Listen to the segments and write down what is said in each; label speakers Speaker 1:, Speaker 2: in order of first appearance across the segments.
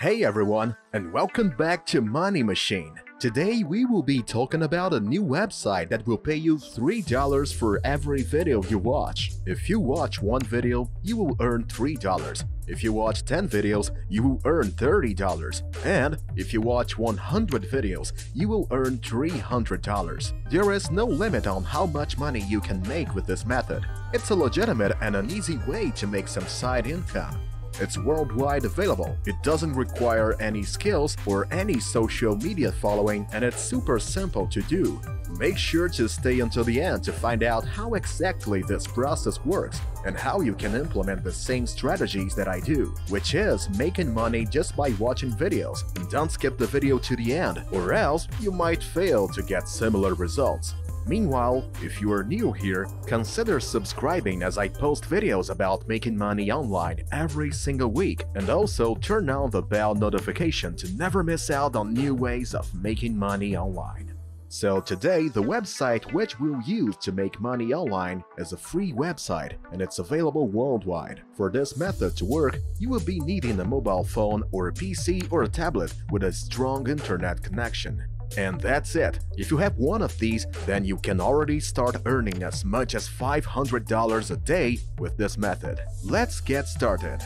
Speaker 1: Hey everyone, and welcome back to Money Machine. Today we will be talking about a new website that will pay you $3 for every video you watch. If you watch one video, you will earn $3. If you watch 10 videos, you will earn $30. And if you watch 100 videos, you will earn $300. There is no limit on how much money you can make with this method. It's a legitimate and an easy way to make some side income. It's worldwide available, it doesn't require any skills or any social media following, and it's super simple to do. Make sure to stay until the end to find out how exactly this process works and how you can implement the same strategies that I do, which is making money just by watching videos. And don't skip the video to the end, or else you might fail to get similar results. Meanwhile, if you are new here, consider subscribing as I post videos about making money online every single week, and also turn on the bell notification to never miss out on new ways of making money online. So today, the website which we'll use to make money online is a free website, and it's available worldwide. For this method to work, you will be needing a mobile phone or a PC or a tablet with a strong internet connection. And that's it. If you have one of these, then you can already start earning as much as $500 a day with this method. Let's get started.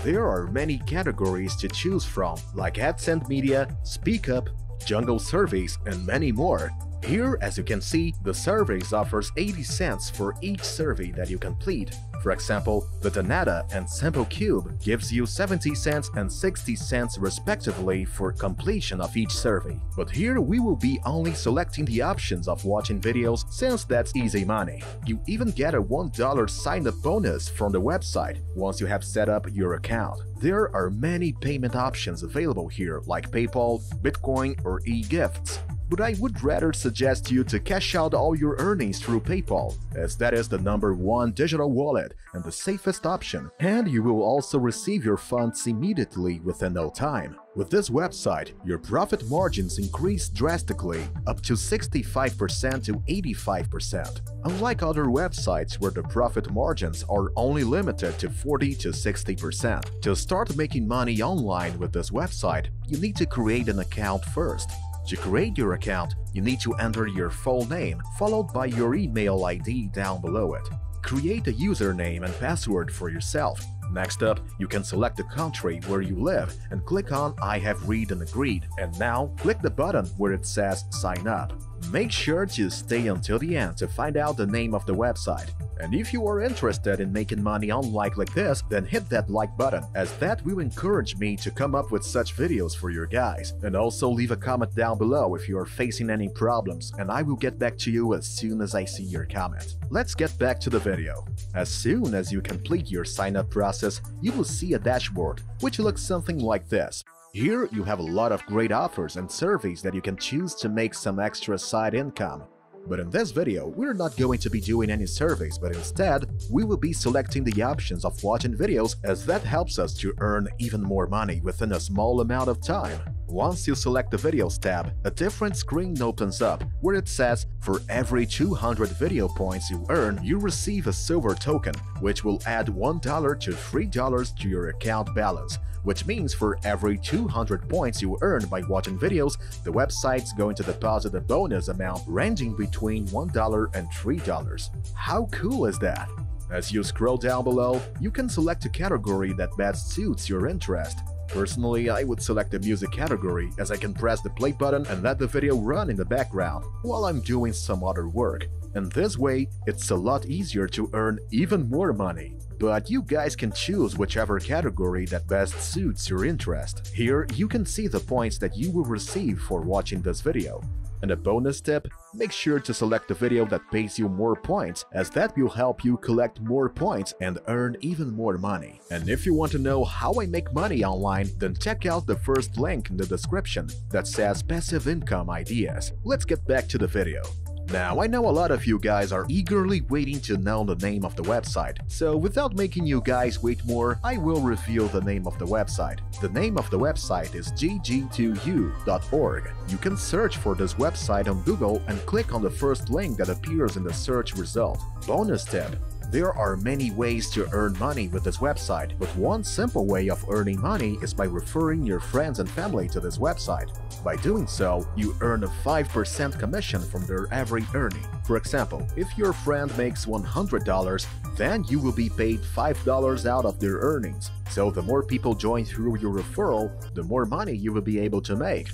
Speaker 1: There are many categories to choose from, like AdSense Media, Speak Up, Jungle Surveys, and many more. Here, as you can see, the surveys offers 80 cents for each survey that you complete. For example, the Danata and Simple Cube gives you 70 cents and 60 cents respectively for completion of each survey. But here we will be only selecting the options of watching videos since that's easy money. You even get a $1 sign-up bonus from the website once you have set up your account. There are many payment options available here like PayPal, Bitcoin, or e-gifts. But I would rather suggest you to cash out all your earnings through PayPal, as that is the #1 digital wallet and the safest option, and you will also receive your funds immediately within no time. With this website, your profit margins increase drastically, up to 65% to 85%. Unlike other websites where the profit margins are only limited to 40 to 60%. To start making money online with this website, you need to create an account first. To create your account, you need to enter your full name, followed by your email ID down below it. Create a username and password for yourself. Next up, you can select the country where you live and click on I have read and agreed, and now click the button where it says sign up. Make sure to stay until the end to find out the name of the website. And if you are interested in making money online like this, then hit that like button, as that will encourage me to come up with such videos for you guys. And also leave a comment down below if you are facing any problems, and I will get back to you as soon as I see your comment. Let's get back to the video. As soon as you complete your sign-up process, you will see a dashboard, which looks something like this. Here you have a lot of great offers and surveys that you can choose to make some extra side income. But in this video, we're not going to be doing any surveys, but instead, we will be selecting the options of watching videos, as that helps us to earn even more money within a small amount of time. Once you select the Videos tab, a different screen opens up where it says for every 200 video points you earn, you receive a silver token, which will add $1 to $3 to your account balance. Which means for every 200 points you earn by watching videos, the website's going to deposit a bonus amount ranging between $1 and $3. How cool is that? As you scroll down below, you can select a category that best suits your interest. Personally, I would select the music category, as I can press the play button and let the video run in the background while I'm doing some other work. And this way, it's a lot easier to earn even more money. But you guys can choose whichever category that best suits your interest. Here, you can see the points that you will receive for watching this video. And a bonus tip, make sure to select the video that pays you more points, as that will help you collect more points and earn even more money. And if you want to know how I make money online, then check out the first link in the description that says passive income ideas. Let's get back to the video. Now, I know a lot of you guys are eagerly waiting to know the name of the website, so without making you guys wait more, I will reveal the name of the website. The name of the website is gg2u.org. You can search for this website on Google and click on the first link that appears in the search result. Bonus tip: There are many ways to earn money with this website, but one simple way of earning money is by referring your friends and family to this website. By doing so, you earn a 5% commission from their every earning. For example, if your friend makes $100, then you will be paid $5 out of their earnings. So the more people join through your referral, the more money you will be able to make.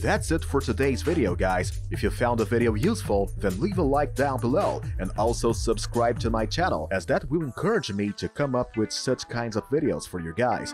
Speaker 1: That's it for today's video, guys. If you found the video useful, then leave a like down below and also subscribe to my channel, as that will encourage me to come up with such kinds of videos for you guys.